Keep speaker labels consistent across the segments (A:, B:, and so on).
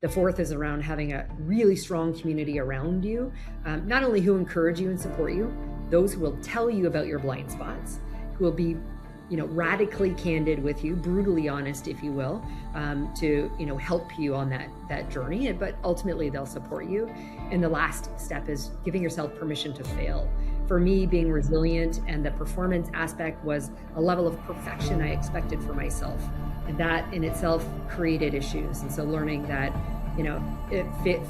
A: The fourth is around having a really strong community around you, not only who encourage you and support you, those who will tell you about your blind spots, who will be radically candid with you, brutally honest, if you will, to help you on that journey. But ultimately, they'll support you. And the last step is giving yourself permission to fail. For me, being resilient and the performance aspect was a level of perfection I expected for myself, and that in itself created issues. And so, learning that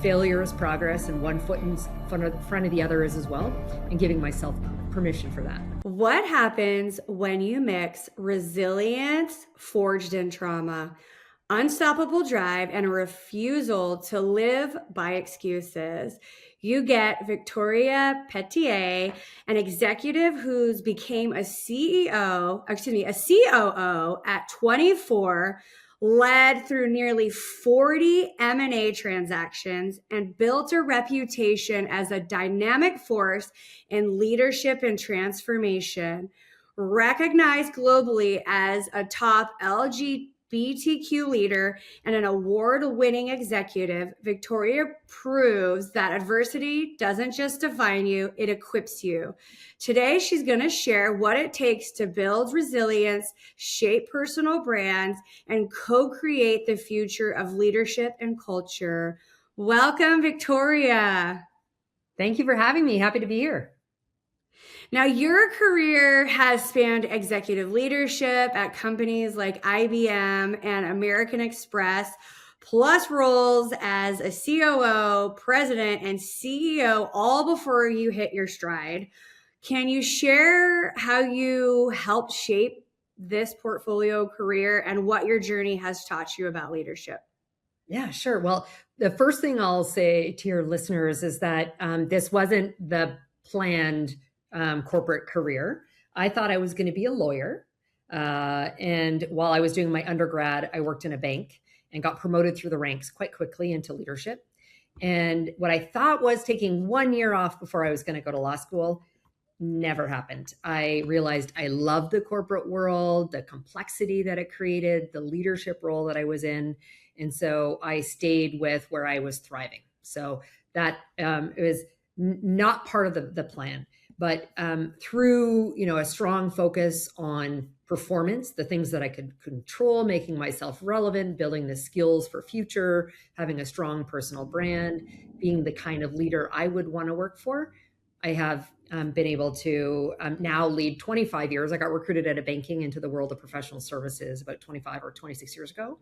A: failure is progress, and one foot in front of the other is as well, and giving myself permission for that.
B: What happens when you mix resilience forged in trauma, unstoppable drive, and a refusal to live by excuses? You get Victoria Pelletier, an executive who's became a COO at 24, led through nearly 40 M&A transactions, and built a reputation as a dynamic force in leadership and transformation. Recognized globally as a top LGBTQ leader and an award-winning executive, Victoria proves that adversity doesn't just define you, it equips you. Today, she's going to share what it takes to build resilience, shape personal brands, and co-create the future of leadership and culture. Welcome, Victoria.
A: Thank you for having me. Happy to be here.
B: Now, your career has spanned executive leadership at companies like IBM and American Express, plus roles as a COO, president, and CEO, all before you hit your stride. Can you share how you helped shape this portfolio career and what your journey has taught you about leadership?
A: Yeah, sure. Well, the first thing I'll say to your listeners is that this wasn't the planned corporate career. I thought I was going to be a lawyer. And while I was doing my undergrad, I worked in a bank and got promoted through the ranks quite quickly into leadership. And what I thought was taking 1 year off before I was going to go to law school never happened. I realized I loved the corporate world, the complexity that it created, the leadership role that I was in. And so I stayed with where I was thriving. So that it was not part of the plan. But through a strong focus on performance, the things that I could control, making myself relevant, building the skills for future, having a strong personal brand, being the kind of leader I would want to work for, I have been able to now lead 25 years. I got recruited out of banking into the world of professional services about 25 or 26 years ago.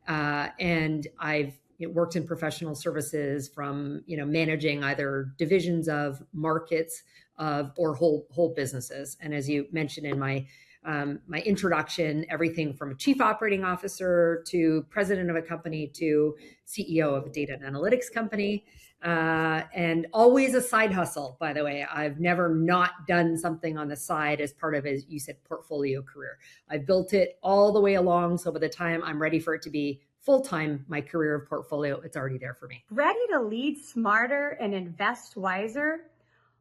A: And I've worked in professional services from, managing either divisions of markets or whole businesses. And as you mentioned in my introduction, everything from a chief operating officer to president of a company to CEO of a data and analytics company, and always a side hustle, by the way. I've never not done something on the side as part of, as you said, portfolio career. I've built it all the way along. So by the time I'm ready for it to be full-time, my career of portfolio, it's already there for me.
B: Ready to lead smarter and invest wiser?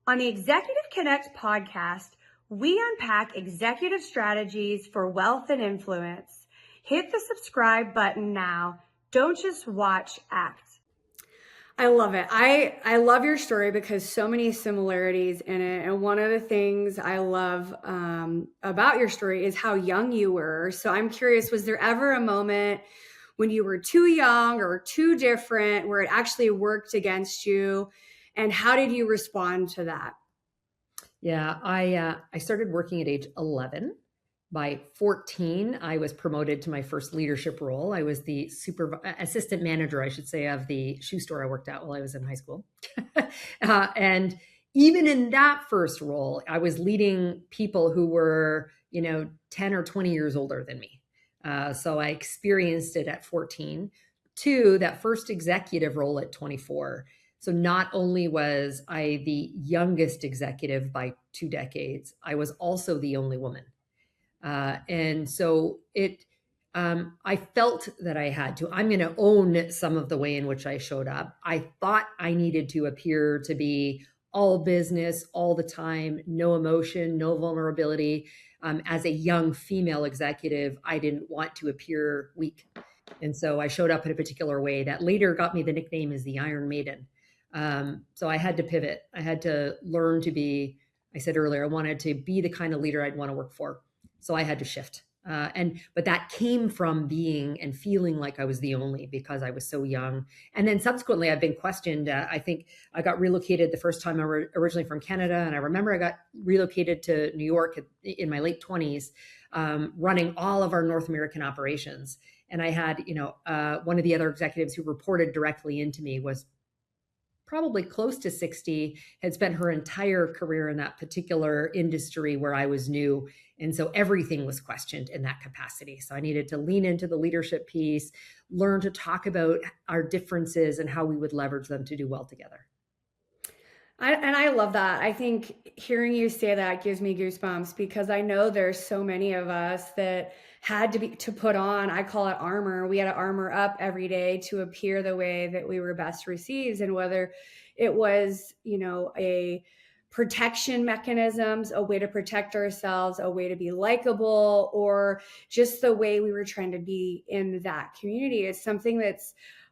B: On the Executive Connect podcast, we unpack executive strategies for wealth and influence. Hit the subscribe button now. Don't just watch, act. I love it. I love your story because so many similarities in it. And one of the things I love about your story is how young you were. So I'm curious, was there ever a moment when you were too young or too different where it actually worked against you? And how did you respond to that?
A: Yeah, I started working at age 11. By 14, I was promoted to my first leadership role. I was the assistant manager, I should say, of the shoe store I worked at while I was in high school. And even in that first role, I was leading people who were, 10 or 20 years older than me. So I experienced it at 14. To that first executive role at 24. So not only was I the youngest executive by 2 decades, I was also the only woman. And so I felt that I had to. I'm going to own some of the way in which I showed up. I thought I needed to appear to be all business all the time, no emotion, no vulnerability. As a young female executive, I didn't want to appear weak. And so I showed up in a particular way that later got me the nickname as the Iron Maiden. So I had to pivot. I had to learn to be, I said earlier, I wanted to be the kind of leader I'd want to work for. So I had to shift. But that came from being and feeling like I was the only, because I was so young. And then subsequently, I've been questioned. I think I got relocated the first time originally from Canada. And I remember I got relocated to New York in my late 20s, running all of our North American operations. And I had, one of the other executives who reported directly into me was probably close to 60, had spent her entire career in that particular industry where I was new. And so everything was questioned in that capacity. So I needed to lean into the leadership piece, learn to talk about our differences and how we would leverage them to do well together.
B: I love that. I think hearing you say that gives me goosebumps, because I know there's so many of us that had to put on, I call it armor. We had to armor up every day to appear the way that we were best received. And whether it was, a protection mechanisms, a way to protect ourselves, a way to be likable, or just the way we were trying to be in that community, is something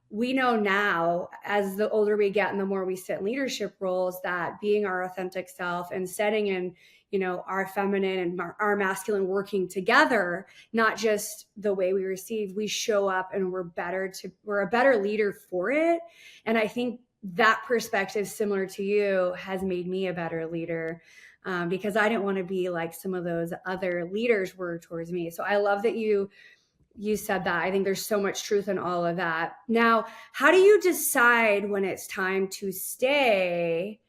B: we know now, as the older we get and the more we sit in leadership roles, that being our authentic self and setting in, our feminine and our masculine working together, not just the way we receive, we show up and we're a better leader for it. And I think that perspective, similar to you, has made me a better leader, because I didn't want to be like some of those other leaders were towards me. So I love that you said that. I think there's so much truth in all of that. Now, how do you decide when it's time to stay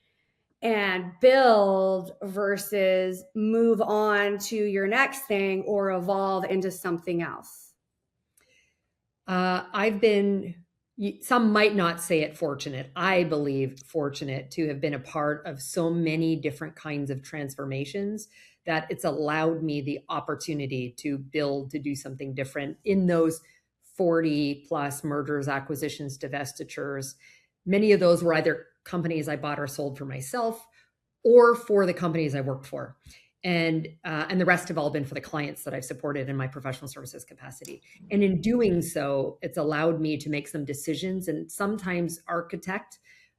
B: and build versus move on to your next thing or evolve into something else?
A: I've been, some might not say it fortunate. I believe fortunate to have been a part of so many different kinds of transformations that it's allowed me the opportunity to build, to do something different in those 40 plus mergers, acquisitions, divestitures. Many of those were either companies I bought or sold for myself, or for the companies I worked for. And the rest have all been for the clients that I've supported in my professional services capacity. And in doing so, it's allowed me to make some decisions and sometimes architect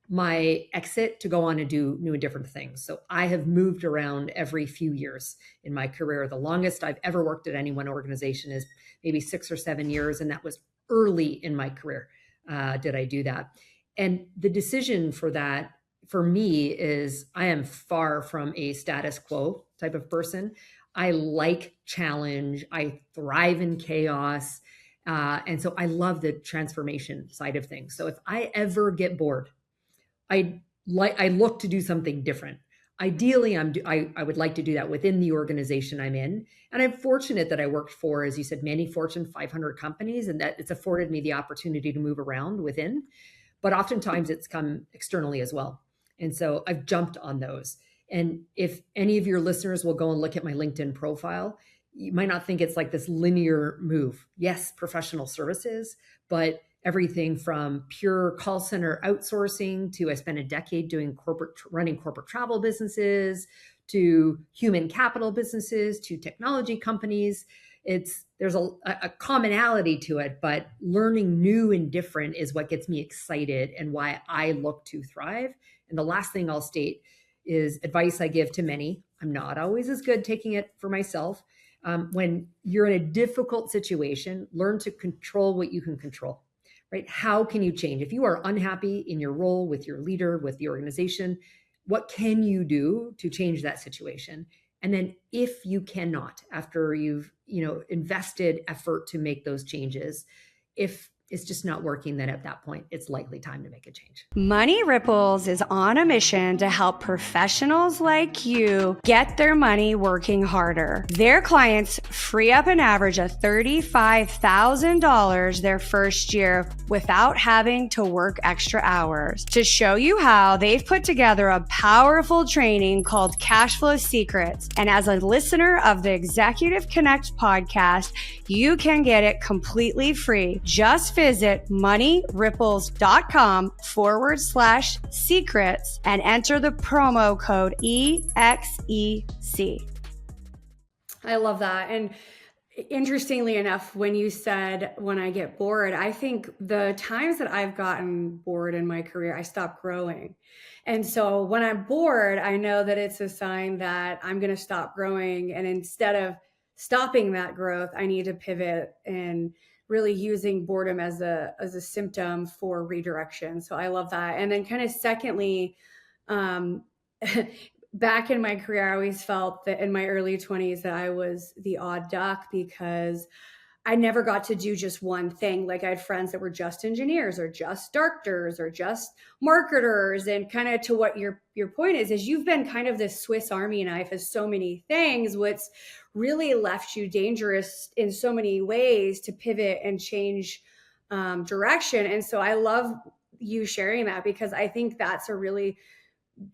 A: my exit to go on and do new and different things. So I have moved around every few years in my career. The longest I've ever worked at any one organization is maybe 6 or 7 years. And that was early in my career. Did I do that? And the decision for that, for me, is I am far from a status quo type of person. I like challenge. I thrive in chaos. And so I love the transformation side of things. So if I ever get bored, I look to do something different. Ideally, I would like to do that within the organization I'm in. And I'm fortunate that I worked for, as you said, many Fortune 500 companies, and that it's afforded me the opportunity to move around within. But oftentimes it's come externally as well. And so I've jumped on those. And if any of your listeners will go and look at my LinkedIn profile, you might not think it's like this linear move. Yes, professional services, but everything from pure call center outsourcing to I spent a decade doing running corporate travel businesses, to human capital businesses, to technology companies. There's a commonality to it, but learning new and different is what gets me excited and why I look to thrive. And the last thing I'll state is advice I give to many. I'm not always as good taking it for myself. When you're in a difficult situation, learn to control what you can control, right? How can you change? If you are unhappy in your role with your leader, with the organization, what can you do to change that situation? And then if you cannot, after you've, invested effort to make those changes, if it's just not working, then at that point, it's likely time to make a change.
B: Money Ripples is on a mission to help professionals like you get their money working harder. Their clients free up an average of $35,000 their first year without having to work extra hours. To show you how, they've put together a powerful training called Cash Flow Secrets. And as a listener of the Executive Connect podcast, you can get it completely free. Just visit moneyripples.com/secrets and enter the promo code EXEC. I love that. And Interestingly enough, when you said when I get bored, I think the times that I've gotten bored in my career, I stop growing. And so when I'm bored, I know that it's a sign that I'm going to stop growing. And instead of stopping that growth, I need to pivot and really using boredom as a symptom for redirection. So I love that. And then kind of secondly, um, back in my career, I always felt that in my early 20s that I was the odd duck because I never got to do just one thing. Like I had friends that were just engineers or just doctors or just marketers. And kind of to what your point is you've been kind of this Swiss Army knife as so many things, what's really left you dangerous in so many ways to pivot and change direction. And so I love you sharing that because I think that's a really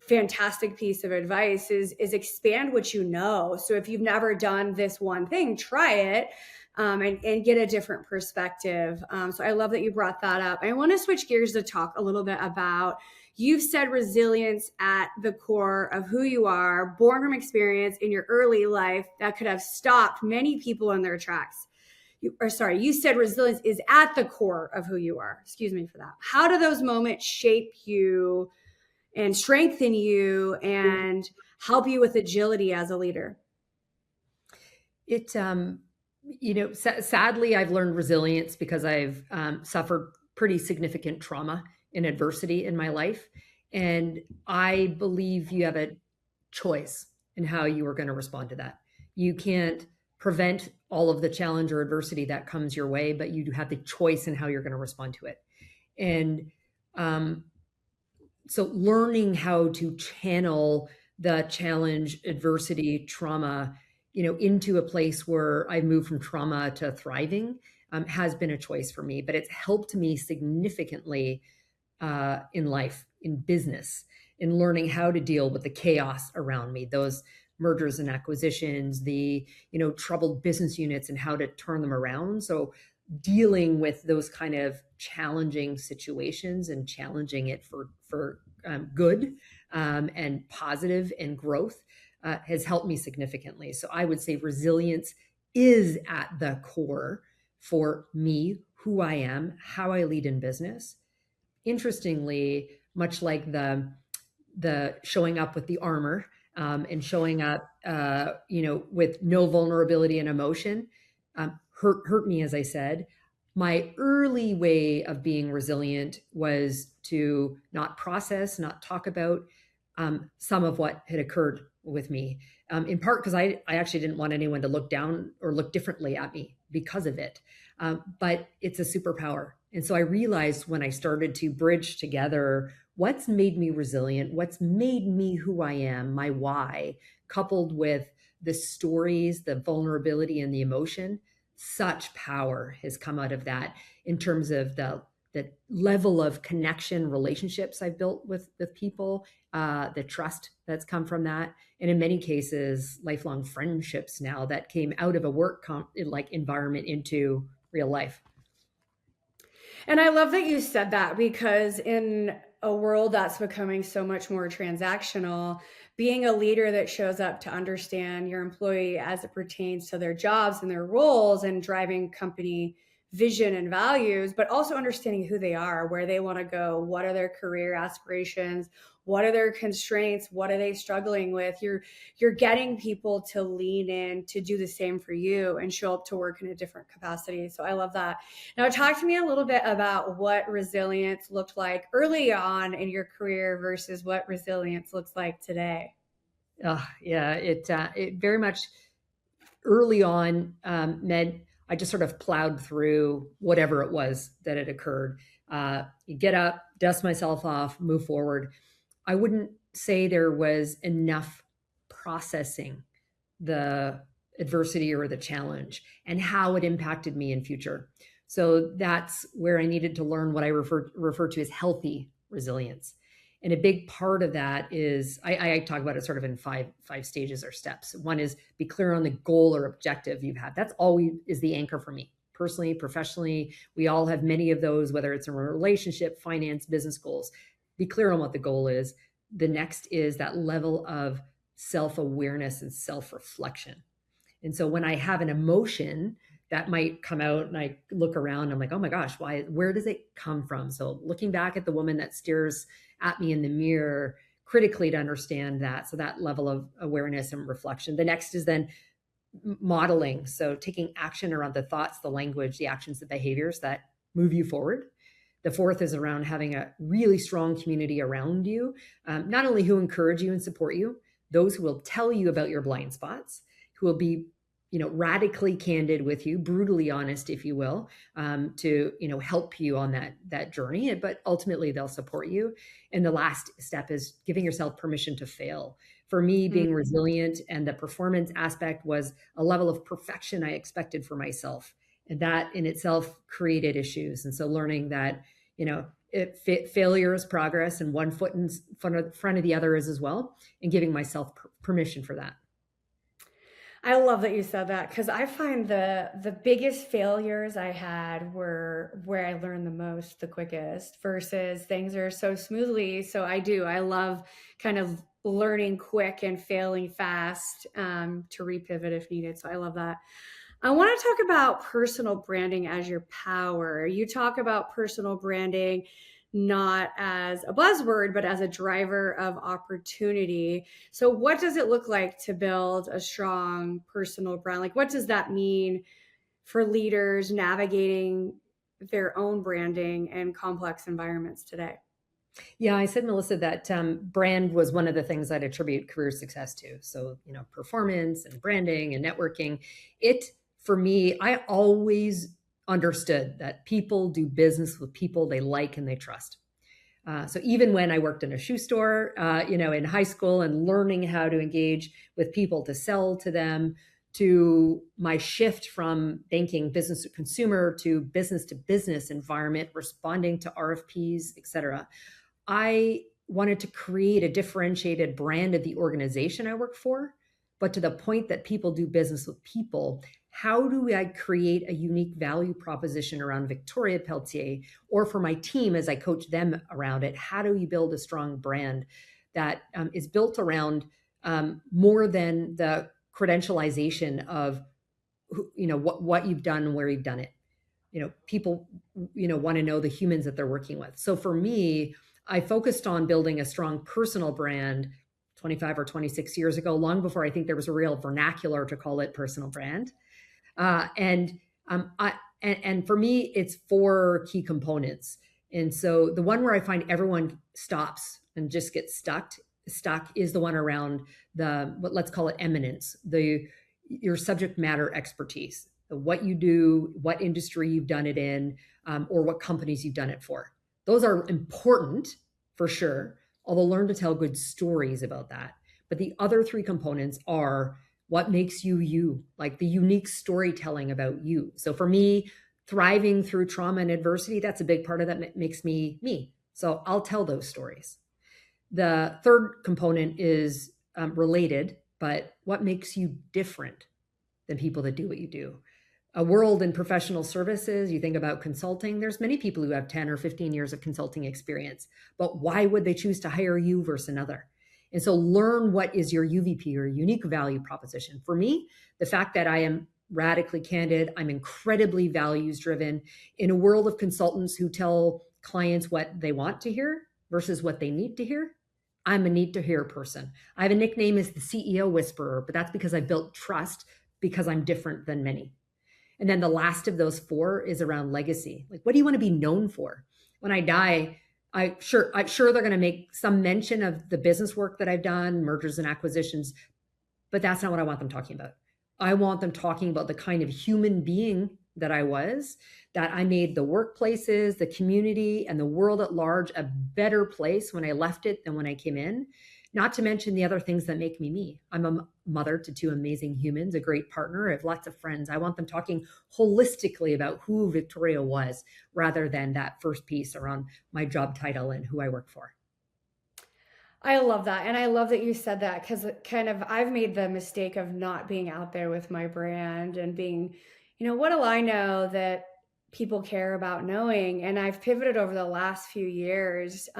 B: fantastic piece of advice is expand what you know. So if you've never done this one thing, try it, and get a different perspective. So I love that you brought that up. I want to switch gears to talk a little bit about, you've said resilience at the core of who you are, born from experience in your early life that could have stopped many people in their tracks. You said resilience is at the core of who you are. Excuse me for that. How do those moments shape you and strengthen you and help you with agility as a leader?
A: It, sadly, I've learned resilience because I've suffered pretty significant trauma and adversity in my life. And I believe you have a choice in how you are going to respond to that. You can't prevent all of the challenge or adversity that comes your way, but you do have the choice in how you're going to respond to it. And so learning how to channel the challenge, adversity, trauma, into a place where I move from trauma to thriving has been a choice for me, but it's helped me significantly in life, in business, in learning how to deal with the chaos around me, those mergers and acquisitions, the troubled business units, and how to turn them around. So dealing with those kind of challenging situations and challenging it for good and positive and growth has helped me significantly. So I would say resilience is at the core for me, who I am, how I lead in business. Interestingly, much like the showing up with the armor and showing up, with no vulnerability and emotion, hurt me, as I said. My early way of being resilient was to not process, not talk about some of what had occurred with me, in part because I actually didn't want anyone to look down or look differently at me because of it. But it's a superpower. And so I realized when I started to bridge together what's made me resilient, what's made me who I am, my why, coupled with the stories, the vulnerability, and the emotion, such power has come out of that in terms of the level of connection, relationships I've built with people, the trust that's come from that, and in many cases, lifelong friendships now that came out of a work environment into real life.
B: And I love that you said that because in a world that's becoming so much more transactional, being a leader that shows up to understand your employee as it pertains to their jobs and their roles and driving company vision and values, but also understanding who they are, where they want to go, what are their career aspirations, what are their constraints, what are they struggling with. You're getting people to lean in to do the same for you and show up to work in a different capacity. So I love that. Now talk to me a little bit about what resilience looked like early on in your career versus what resilience looks like today.
A: Yeah, it very much early on meant I just sort of plowed through whatever it was that had occurred. You get up, dust myself off, move forward. I wouldn't say there was enough processing the adversity or the challenge and how it impacted me in future. So that's where I needed to learn what I refer to as healthy resilience. And a big part of that is I talk about it sort of in five stages or steps. One is be clear on the goal or objective you have. That's always is the anchor for me. Personally, professionally, we all have many of those, whether it's in a relationship, finance, business goals. Be clear on what the goal is. The next is that level of self-awareness and self-reflection. And so when I have an emotion that might come out and I look around, I'm like, oh my gosh, where does it come from? So looking back at the woman that stares at me in the mirror critically to understand that. So that level of awareness and reflection. The next is then modeling. So taking action around the thoughts, the language, the actions, the behaviors that move you forward. The fourth is around having a really strong community around you, not only who encourage you and support you, those who will tell you about your blind spots, who will be radically candid with you, brutally honest, if you will, to help you on that journey. But ultimately, they'll support you. And the last step is giving yourself permission to fail. For me, being resilient and the performance aspect was a level of perfection I expected for myself, and that in itself created issues. And so, learning that failure is progress, and one foot in front of the other is as well, and giving myself permission for that.
B: I love that you said that, because I find the biggest failures I had were where I learned the most, the quickest, versus things are so smoothly. So I love kind of learning quick and failing fast, to repivot if needed. So I love that. I want to talk about personal branding as your power. You talk about personal branding not as a buzzword, but as a driver of opportunity. So what does it look like to build a strong personal brand? Like, what does that mean for leaders navigating their own branding in complex environments today?
A: Yeah, I said, Melissa, that brand was one of the things I'd attribute career success to. So, performance and branding and networking. For me, I always understood that people do business with people they like and they trust. So even when I worked in a shoe store, in high school, and learning how to engage with people to sell to them, to my shift from banking business to consumer to business environment, responding to RFPs, et cetera, I wanted to create a differentiated brand of the organization I work for, but to the point that people do business with people. How do I create a unique value proposition around Victoria Pelletier, or for my team as I coach them around it? How do we build a strong brand that is built around more than the credentialization of what you've done and where you've done it? People want to know the humans that they're working with. So for me, I focused on building a strong personal brand 25 or 26 years ago, long before I think there was a real vernacular to call it personal brand. And for me, it's four key components. And so the one where I find everyone stops and just gets stuck is the one around let's call it eminence, your subject matter expertise, what you do, what industry you've done it in, or what companies you've done it for. Those are important for sure, although learn to tell good stories about that. But the other three components are what makes you you, like the unique storytelling about you. So for me, thriving through trauma and adversity, that's a big part of that makes me me. So I'll tell those stories. The third component is related, but what makes you different than people that do what you do? A world in professional services, you think about consulting, there's many people who have 10 or 15 years of consulting experience, but why would they choose to hire you versus another? And so learn what is your UVP or unique value proposition. For me, the fact that I am radically candid, I'm incredibly values driven in a world of consultants who tell clients what they want to hear versus what they need to hear. I'm a need to hear person. I have a nickname as the CEO whisperer, but that's because I built trust because I'm different than many. And then the last of those four is around legacy. Like, what do you want to be known for? When I die, I'm sure they're going to make some mention of the business work that I've done, mergers and acquisitions, but that's not what I want them talking about. I want them talking about the kind of human being that I was, that I made the workplaces, the community, and the world at large a better place when I left it than when I came in. Not to mention the other things that make me me. I'm a mother to two amazing humans, a great partner. I have lots of friends. I want them talking holistically about who Victoria was, rather than that first piece around my job title and who I work for.
B: I love that. And I love that you said that, because I've made the mistake of not being out there with my brand and being, what do I know that people care about knowing? And I've pivoted over the last few years.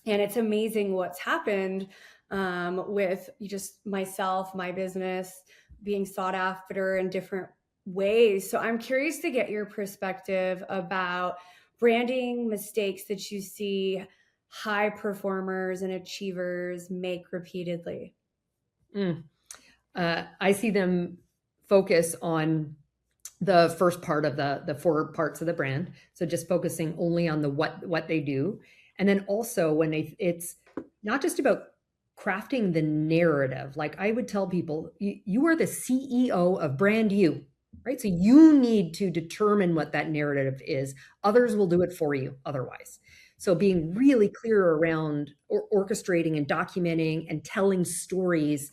B: And it's amazing what's happened with just myself, my business, being sought after in different ways. So I'm curious to get your perspective about branding mistakes that you see high performers and achievers make repeatedly.
A: I see them focus on the first part of the four parts of the brand. So just focusing only on the what they do. And then also when it's not just about crafting the narrative. Like I would tell people, you are the CEO of brand you, right? So you need to determine what that narrative is. Others will do it for you otherwise. So being really clear around orchestrating and documenting and telling stories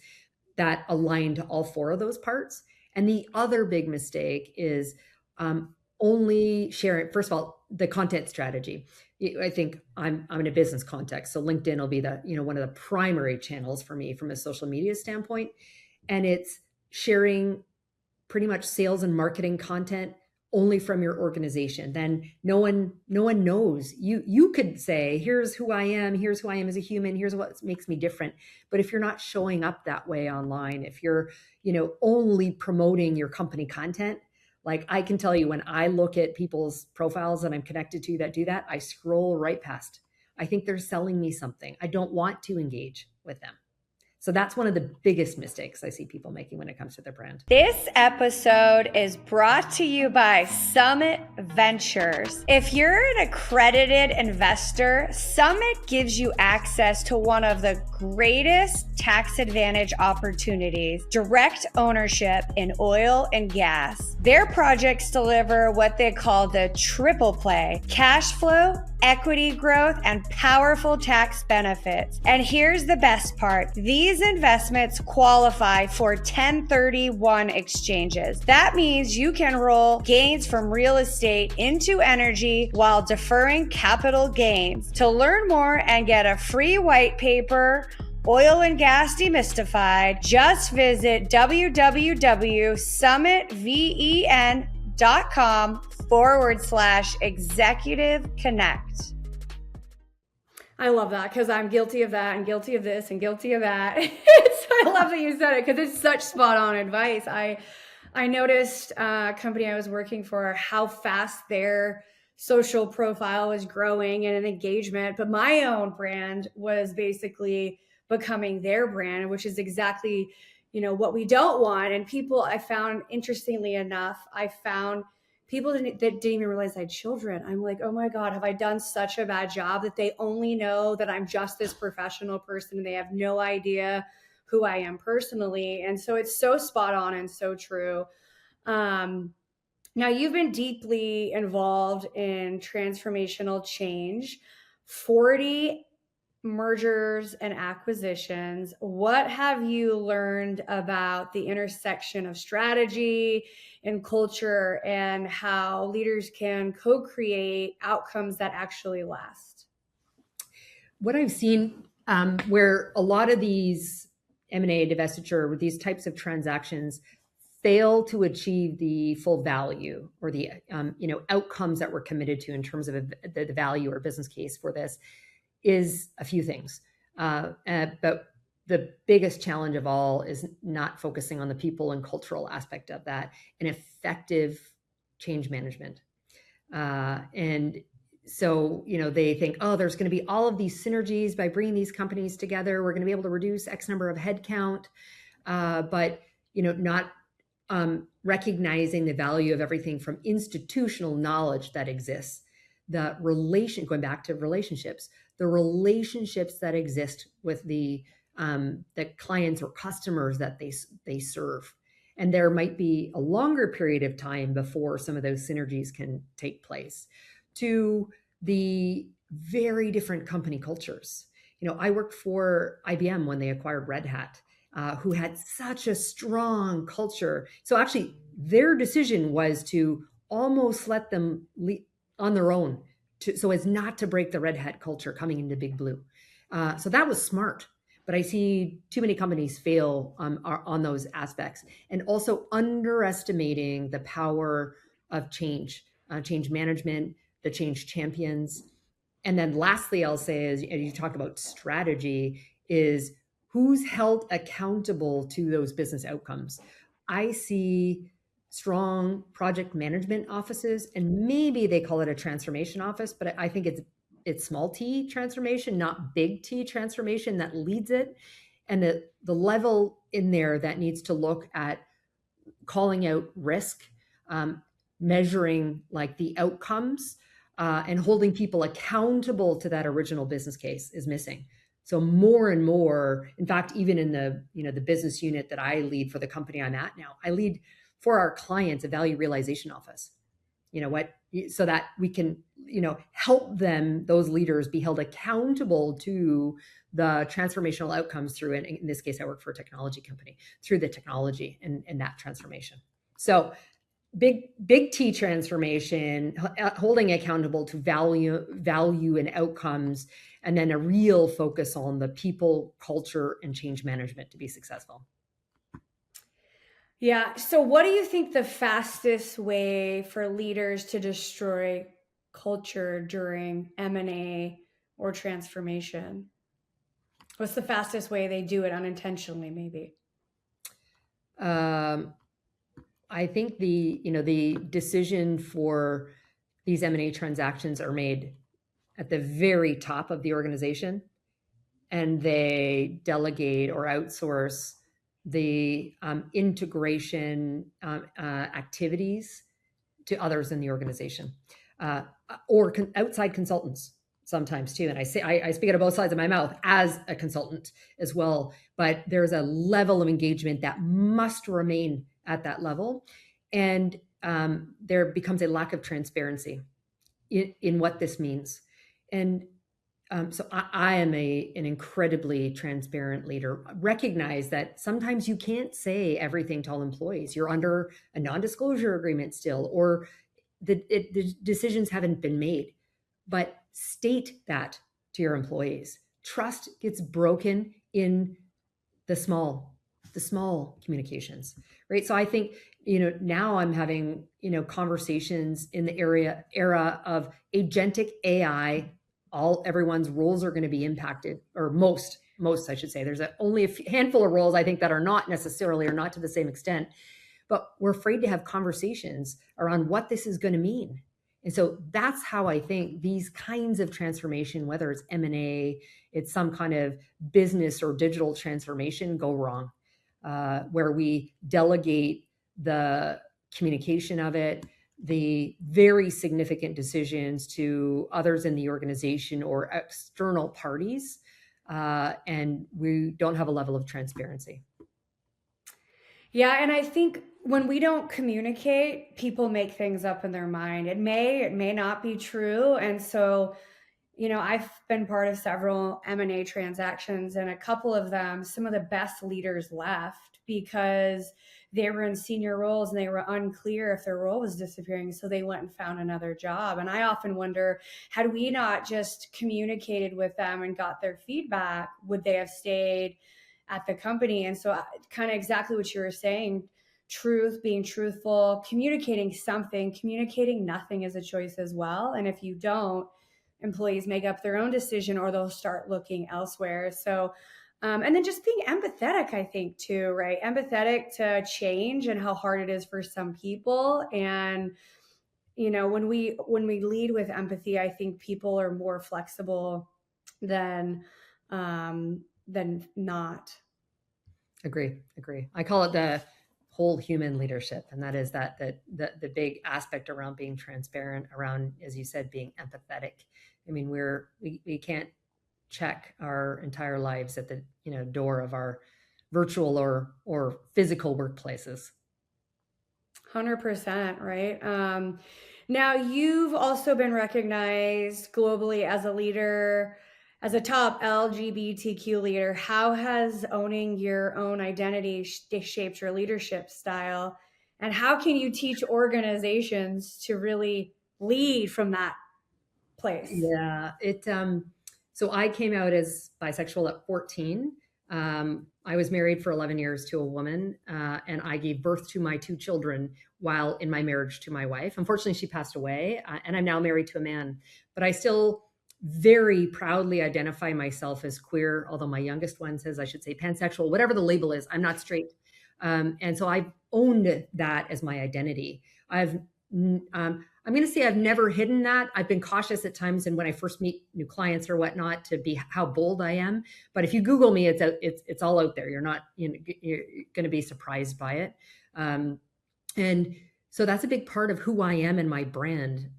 A: that align to all four of those parts. And the other big mistake is only sharing, first of all, the content strategy. I think I'm in a business context, so LinkedIn will be the one of the primary channels for me from a social media standpoint, and it's sharing pretty much sales and marketing content only from your organization. Then no one knows. You could say, here's who I am as a human, here's what makes me different. But if you're not showing up that way online, if you're only promoting your company content, like I can tell you, when I look at people's profiles that I'm connected to that do that, I scroll right past. I think they're selling me something. I don't want to engage with them. So that's one of the biggest mistakes I see people making when it comes to their brand.
B: This episode is brought to you by Summit Ventures. If you're an accredited investor, Summit gives you access to one of the greatest tax advantage opportunities: direct ownership in oil and gas. Their projects deliver what they call the triple play: cash flow, equity growth, and powerful tax benefits. And here's the best part: these investments qualify for 1031 exchanges. That means you can roll gains from real estate into energy while deferring capital gains. To learn more and get a free white paper, Oil and Gas Demystified, just visit www.summitven.com/executive connect. I love that because I'm guilty of that and guilty of this and guilty of that. I love that you said it because it's such spot on advice. I noticed a company I was working for, how fast their social profile was growing and an engagement, but my own brand was basically becoming their brand, which is exactly what we don't want. And people, I found, interestingly enough, people that didn't even realize I had children. I'm like, oh my God, have I done such a bad job that they only know that I'm just this professional person and they have no idea who I am personally? And so it's so spot on and so true. Now, you've been deeply involved in transformational change, 40 mergers and acquisitions. What have you learned about the intersection of strategy and culture and how leaders can co-create outcomes that actually last?
A: What I've seen where a lot of these M&A, divestiture, with these types of transactions fail to achieve the full value or the outcomes that we're committed to in terms of the value or business case for this, is a few things. But the biggest challenge of all is not focusing on the people and cultural aspect of that, and effective change management. And so, they think, oh, there's going to be all of these synergies by bringing these companies together. We're going to be able to reduce X number of headcount, but, not recognizing the value of everything from institutional knowledge that exists, going back to relationships, the relationships that exist with the clients or customers that they serve. And there might be a longer period of time before some of those synergies can take place, to the very different company cultures. I worked for IBM when they acquired Red Hat, who had such a strong culture. So actually, their decision was to almost let them on their own, so as not to break the Red Hat culture coming into Big Blue. So that was smart. But I see too many companies fail on those aspects, and also underestimating the power of change management, the change champions. And then lastly, I'll say, as you talk about strategy, is who's held accountable to those business outcomes. I see strong project management offices, and maybe they call it a transformation office, but I think it's small t transformation, not big T transformation that leads it. And the level in there that needs to look at calling out risk, um, measuring like the outcomes, and holding people accountable to that original business case is missing. So more and more, in fact, even in the business unit that I lead for the company I'm at now, I lead for our clients a value realization office. So that we can help them, those leaders, be held accountable to the transformational outcomes through, and in this case I work for a technology company, through the technology and that transformation. So big T transformation, holding accountable to value and outcomes, and then a real focus on the people, culture, and change management to be successful.
B: Yeah. So, what do you think the fastest way for leaders to destroy culture during M&A or transformation? What's the fastest way they do it unintentionally, maybe?
A: I think the decision for these M&A transactions are made at the very top of the organization, and they delegate or outsource the integration activities to others in the organization, uh, or outside consultants sometimes too. And I speak out of both sides of my mouth as a consultant as well. But there's a level of engagement that must remain at that level, and there becomes a lack of transparency in what this means. And so I am an incredibly transparent leader. Recognize that sometimes you can't say everything to all employees. You're under a non-disclosure agreement still, or the decisions haven't been made. But state that to your employees. Trust gets broken in the small communications, right? So I think now I'm having conversations in the era of agentic AI. Everyone's roles are going to be impacted, or most I should say. There's only a handful of roles I think that are not necessarily, or not to the same extent, but we're afraid to have conversations around what this is going to mean. And so that's how I think these kinds of transformation, whether it's M&A, it's some kind of business or digital transformation, go wrong, where we delegate the communication of it, the very significant decisions, to others in the organization or external parties, and we don't have a level of transparency.
B: Yeah, and I think when we don't communicate, people make things up in their mind. It may not be true. And so, I've been part of several M&A transactions, and a couple of them, some of the best leaders left because they were in senior roles and they were unclear if their role was disappearing. So they went and found another job. And I often wonder, had we not just communicated with them and got their feedback, would they have stayed at the company? And so, kind of exactly what you were saying, truth, being truthful, communicating something, communicating nothing is a choice as well. And if you don't, employees make up their own decision, or they'll start looking elsewhere. So, and then just being empathetic, I think too, right? Empathetic to change and how hard it is for some people. And, when we lead with empathy, I think people are more flexible than not.
A: Agree. I call it the whole human leadership, and that is that the big aspect around being transparent, around, as you said, being empathetic. I mean, we can't check our entire lives at the door of our virtual or physical workplaces.
B: 100%, right? Now, you've also been recognized globally as a leader, as a top LGBTQ leader. How has owning your own identity shaped your leadership style? And how can you teach organizations to really lead from that place?
A: Yeah, so I came out as bisexual at 14. I was married for 11 years to a woman, and I gave birth to my two children while in my marriage to my wife. Unfortunately, she passed away, and I'm now married to a man. But I still very proudly identify myself as queer, although my youngest one says I should say pansexual, whatever the label is. I'm not straight. And so I've owned that as my identity. I'm going to say I've never hidden that. I've been cautious at times, and when I first meet new clients or whatnot, to be how bold I am. But if you Google me, it's all out there. You're not you're going to be surprised by it. And so that's a big part of who I am and my brand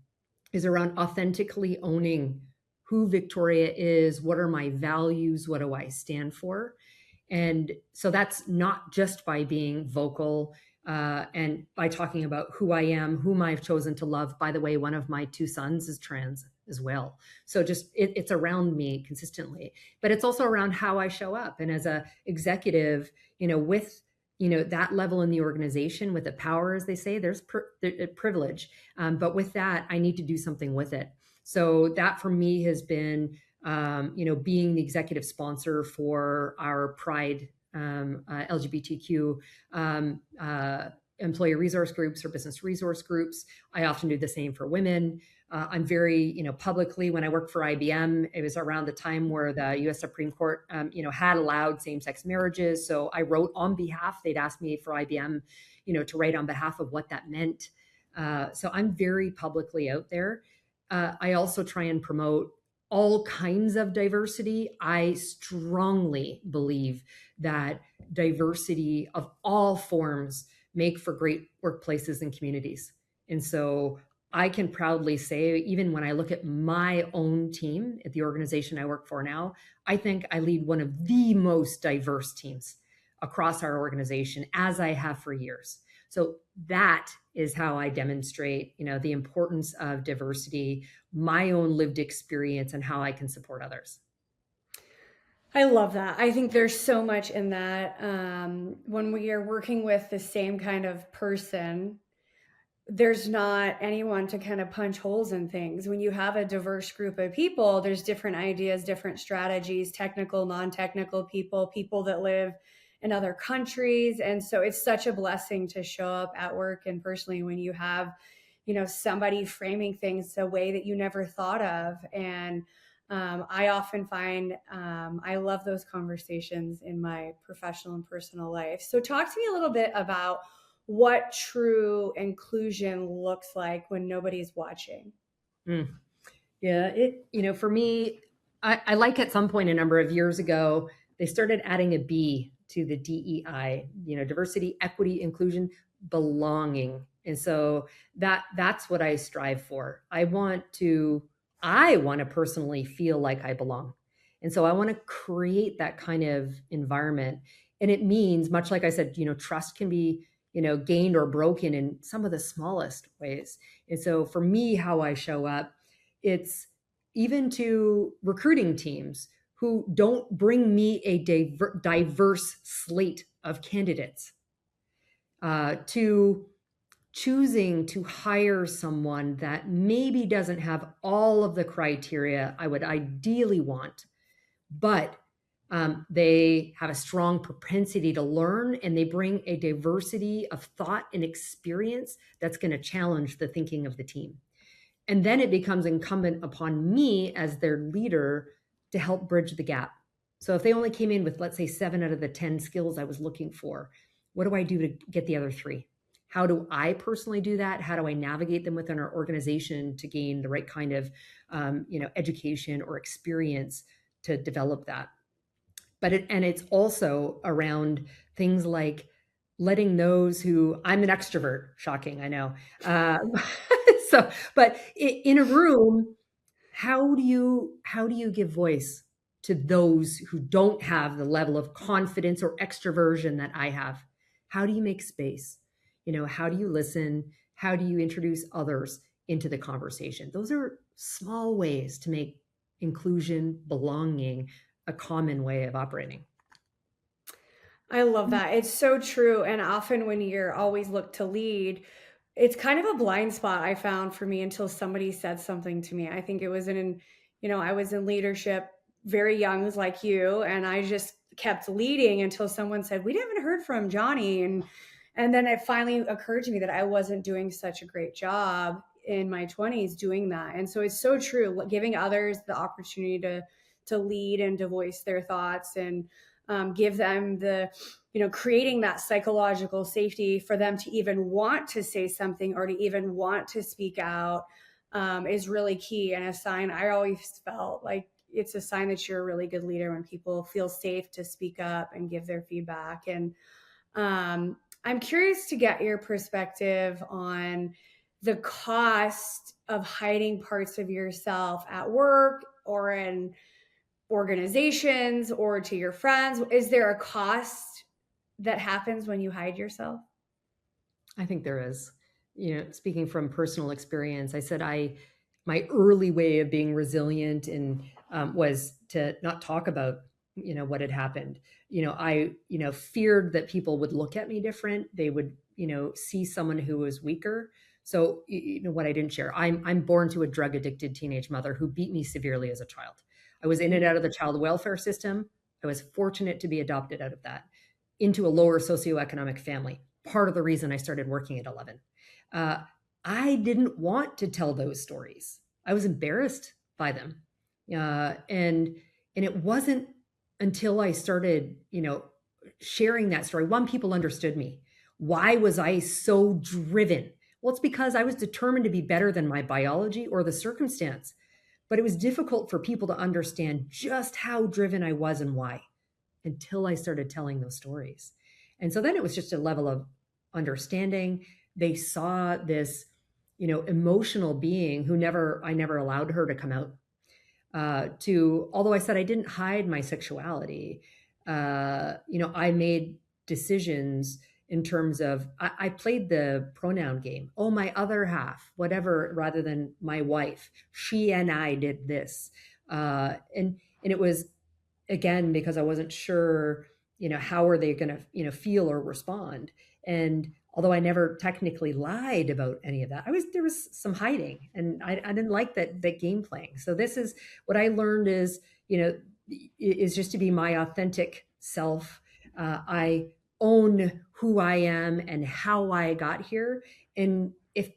A: is around authentically owning who Victoria is, what are my values, what do I stand for. And so that's not just by being vocal and by talking about who I am, whom I've chosen to love. By the way, one of my two sons is trans as well. So just it's around me consistently, but it's also around how I show up. And as a executive, with that level in the organization, with the power, as they say, there's privilege. But with that, I need to do something with it. So that for me has been being the executive sponsor for our Pride LGBTQ employee resource groups or business resource groups. I often do the same for women. I'm very, publicly, when I worked for IBM, it was around the time where the US Supreme Court, had allowed same-sex marriages. So I wrote on behalf, they'd asked me for IBM, to write on behalf of what that meant. So I'm very publicly out there. I also try and promote all kinds of diversity. I strongly believe that diversity of all forms make for great workplaces and communities. And so I can proudly say, even when I look at my own team at the organization I work for now, I think I lead one of the most diverse teams across our organization, as I have for years. So that is how I demonstrate, the importance of diversity, my own lived experience, and how I can support others.
B: I love that. I think there's so much in that. When we are working with the same kind of person, there's not anyone to kind of punch holes in things. When you have a diverse group of people, there's different ideas, different strategies, technical, non-technical people that live in other countries. And so it's such a blessing to show up at work and personally when you have, somebody framing things a way that you never thought of. And I often find I love those conversations in my professional and personal life. So talk to me a little bit about what true inclusion looks like when nobody's watching.
A: Yeah, for me, I like at some point a number of years ago, they started adding a B to the DEI, diversity, equity, inclusion, belonging. And so that's what I strive for. I want to personally feel like I belong. And so I want to create that kind of environment. And it means, much like I said, trust can be, gained or broken in some of the smallest ways. And so for me, how I show up, it's even to recruiting teams who don't bring me a diverse slate of candidates, to choosing to hire someone that maybe doesn't have all of the criteria I would ideally want, but they have a strong propensity to learn and they bring a diversity of thought and experience that's going to challenge the thinking of the team. And then it becomes incumbent upon me as their leader to help bridge the gap. So if they only came in with, let's say, 7 out of the 10 skills I was looking for, what do I do to get the other 3? How do I personally do that? How do I navigate them within our organization to gain the right kind of, education or experience to develop that? But it's also around things like letting those who, I'm an extrovert, shocking, I know. But in a room, how do you give voice to those who don't have the level of confidence or extroversion that I have? How do you make space? How do you listen? How do you introduce others into the conversation? Those are small ways to make inclusion, belonging, a common way of operating.
B: I love that. It's so true. And often when you're always looked to lead, it's kind of a blind spot I found for me until somebody said something to me. I think it was I was in leadership very young, like you, and I just kept leading until someone said, "We haven't heard from Johnny." And then it finally occurred to me that I wasn't doing such a great job in my 20s doing that. And so it's so true, giving others the opportunity to lead and to voice their thoughts. And give them the, creating that psychological safety for them to even want to say something or to even want to speak out is really key, and a sign. I always felt like it's a sign that you're a really good leader when people feel safe to speak up and give their feedback. And I'm curious to get your perspective on the cost of hiding parts of yourself at work or in organizations or to your friends. Is there a cost that happens when you hide yourself?
A: I think there is. Speaking from personal experience, I said my early way of being resilient and was to not talk about what had happened. I feared that people would look at me different. They would see someone who was weaker. So what I didn't share. I'm born to a drug addicted teenage mother who beat me severely as a child. I was in and out of the child welfare system. I was fortunate to be adopted out of that into a lower socioeconomic family. Part of the reason I started working at 11. I didn't want to tell those stories. I was embarrassed by them. And it wasn't until I started, sharing that story. One, people understood me. Why was I so driven? Well, it's because I was determined to be better than my biology or the circumstance. But it was difficult for people to understand just how driven I was and why until I started telling those stories. And so then it was just a level of understanding. They saw this, emotional being who I never allowed her to come out. Although I said I didn't hide my sexuality, I made decisions in terms of, I played the pronoun game. Oh, my other half, whatever, rather than my wife. She and I did this. And it was, again, because I wasn't sure, how are they going to, feel or respond. And although I never technically lied about any of that, there was some hiding, and I didn't like that game playing. So this is what I learned is just to be my authentic self. I own who I am and how I got here. And if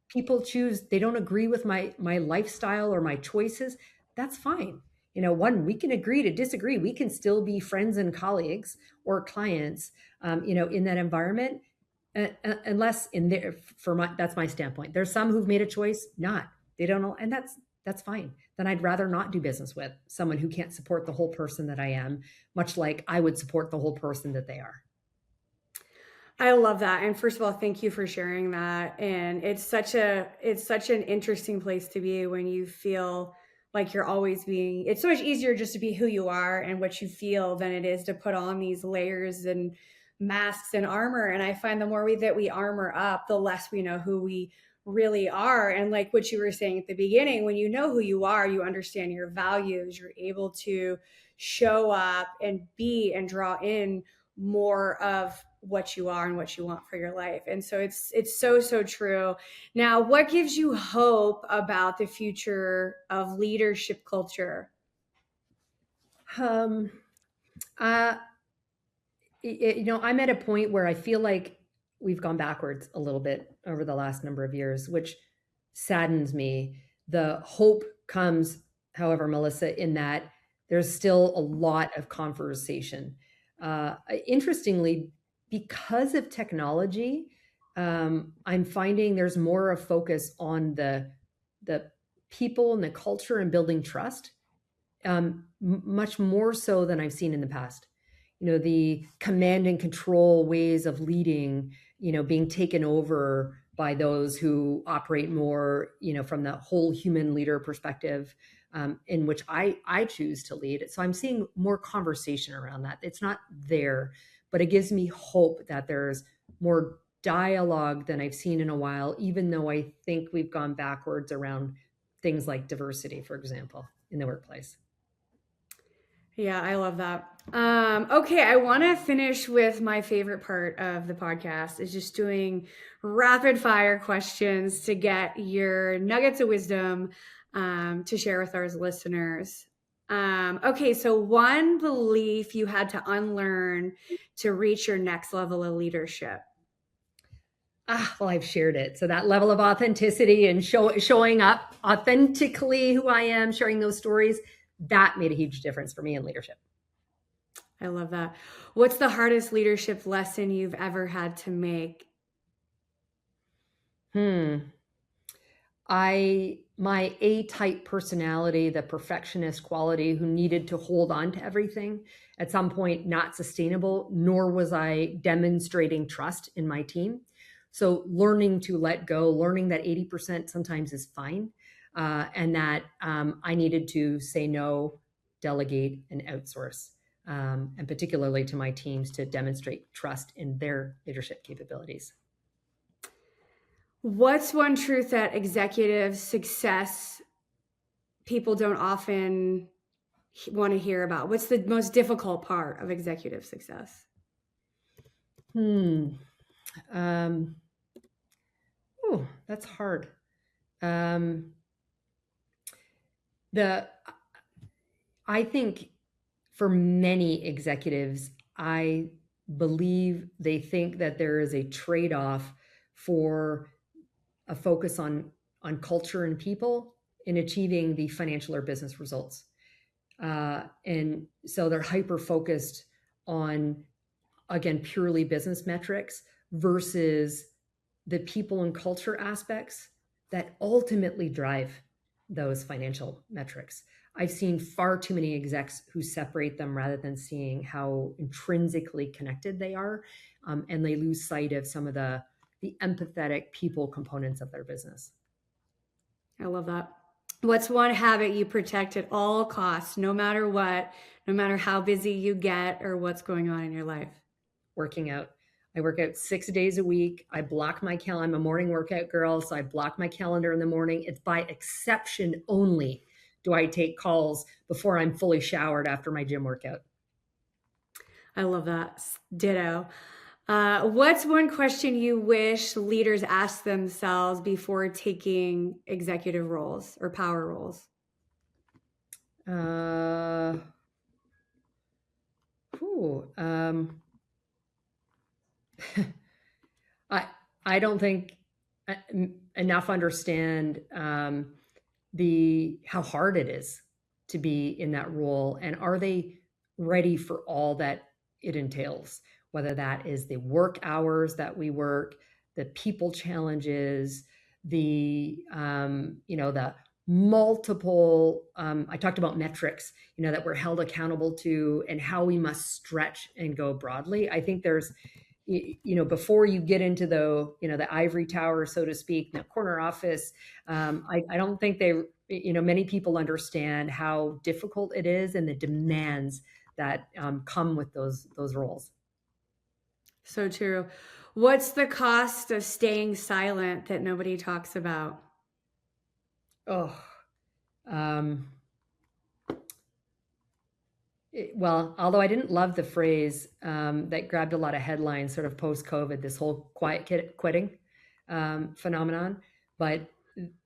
A: people choose, they don't agree with my lifestyle or my choices, that's fine. We can agree to disagree. We can still be friends and colleagues or clients, in that environment, unless in there, that's my standpoint. There's some who've made a choice, they don't know. And that's fine. Then I'd rather not do business with someone who can't support the whole person that I am, much like I would support the whole person that they are.
B: I love that. And first of all, thank you for sharing that. And it's such an interesting place to be when you feel like you're always being, it's so much easier just to be who you are and what you feel than it is to put on these layers and masks and armor. And I find the more that we armor up, the less we know who we really are. And like what you were saying at the beginning, when you know who you are, you understand your values, you're able to show up and be and draw in more of what you are and what you want for your life. And so it's so true. Now, what gives you hope about the future of leadership culture?
A: I'm at a point where I feel like we've gone backwards a little bit over the last number of years, which saddens me. The hope comes, however, Melissa, in that there's still a lot of conversation. Interestingly, because of technology, I'm finding there's more of focus on the people and the culture and building trust, much more so than I've seen in the past. The command and control ways of leading, being taken over by those who operate more, from the whole human leader perspective, in which I choose to lead. So I'm seeing more conversation around that. It's not there, but it gives me hope that there's more dialogue than I've seen in a while, even though I think we've gone backwards around things like diversity, for example, in the workplace.
B: Yeah, I love that. Okay, I want to finish with my favorite part of the podcast is just doing rapid fire questions to get your nuggets of wisdom to share with our listeners. Okay, so one belief you had to unlearn to reach your next level of leadership.
A: Well, I've shared it. So that level of authenticity and showing up authentically who I am, sharing those stories, that made a huge difference for me in leadership.
B: I love that. What's the hardest leadership lesson you've ever had to make?
A: Hmm. My A-type personality, the perfectionist quality who needed to hold on to everything, at some point not sustainable, nor was I demonstrating trust in my team. So learning to let go, learning that 80% sometimes is fine, and that I needed to say no, delegate, and outsource, and particularly to my teams to demonstrate trust in their leadership capabilities.
B: What's one truth that executive success people don't often want to hear about? What's the most difficult part of executive success?
A: Hmm. Um, Oh, that's hard. Um, the I think for many executives, I believe they think that there is a trade-off for a focus on culture and people in achieving the financial or business results. And so they're hyper focused on, again, purely business metrics versus the people and culture aspects that ultimately drive those financial metrics. I've seen far too many execs who separate them rather than seeing how intrinsically connected they are, and they lose sight of some of the empathetic people components of their business.
B: I love that. What's one habit you protect at all costs, no matter what, no matter how busy you get or what's going on in your life?
A: Working out. I work out 6 days a week. I block my calendar. I'm a morning workout girl, so I block my calendar in the morning. It's by exception only do I take calls before I'm fully showered after my gym workout.
B: I love that. Ditto. What's one question you wish leaders ask themselves before taking executive roles or power roles?
A: Uh, whew, I I don't think enough understand the how hard it is to be in that role, and are they ready for all that it entails, whether that is the work hours that we work, the people challenges, the multiple I talked about metrics, that we're held accountable to, and how we must stretch and go broadly. I think there's, before you get into the ivory tower, so to speak, the corner office, I don't think many people understand how difficult it is and the demands that come with those roles.
B: So true. What's the cost of staying silent that nobody talks about?
A: Oh, um, well, although I didn't love the phrase that grabbed a lot of headlines, sort of post COVID, this whole quiet quitting phenomenon, but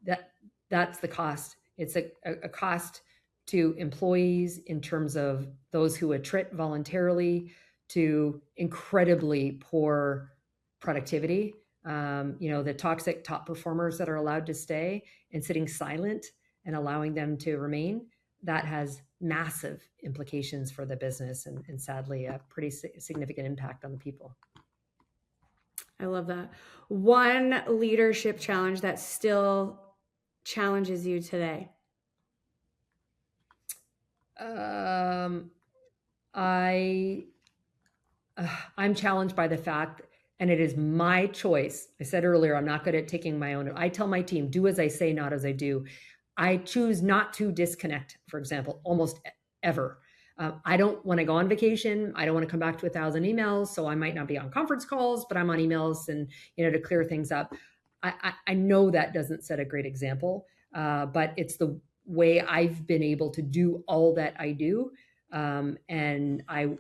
A: that that's the cost. It's a cost to employees in terms of those who attrit voluntarily, to incredibly poor productivity. The toxic top performers that are allowed to stay and sitting silent and allowing them to remain, that has massive implications for the business, and sadly a pretty significant impact on the people.
B: I love that. One leadership challenge that still challenges you today.
A: Um, I I'm challenged by the fact, and it is my choice. I said earlier, I'm not good at taking my own. I tell my team, do as I say, not as I do. I choose not to disconnect, for example, almost ever. I don't want to go on vacation. I don't want to come back to 1,000 emails. So I might not be on conference calls, but I'm on emails, and to clear things up. I know that doesn't set a great example, but it's the way I've been able to do all that I do. And I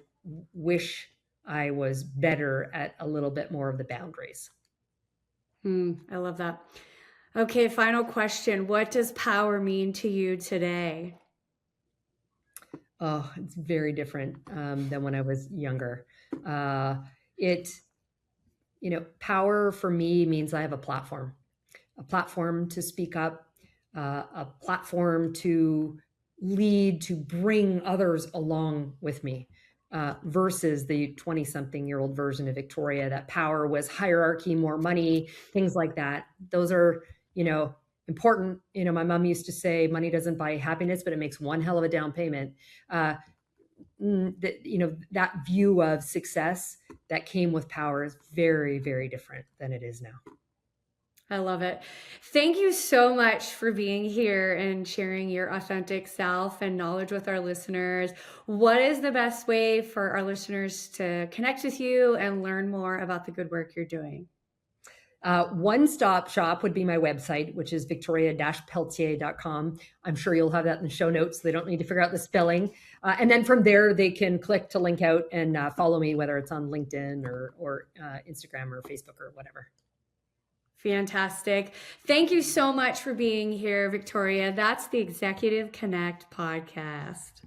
A: wish I was better at a little bit more of the boundaries.
B: I love that. Okay, final question. What does power mean to you today?
A: Oh, it's very different than when I was younger. It, power for me means I have a platform to speak up, a platform to lead, to bring others along with me. versus the 20-something-year-old version of Victoria, that power was hierarchy, more money, things like that. Those are, important. My mom used to say, money doesn't buy happiness, but it makes one hell of a down payment. That view of success that came with power is very, very different than it is now.
B: I love it. Thank you so much for being here and sharing your authentic self and knowledge with our listeners. What is the best way for our listeners to connect with you and learn more about the good work you're doing?
A: One-stop shop would be my website, which is victoria-pelletier.com. I'm sure you'll have that in the show notes, so they don't need to figure out the spelling. And then from there, they can click to link out and follow me, whether it's on LinkedIn or Instagram or Facebook or whatever.
B: Fantastic. Thank you so much for being here, Victoria. That's the Executive Connect podcast.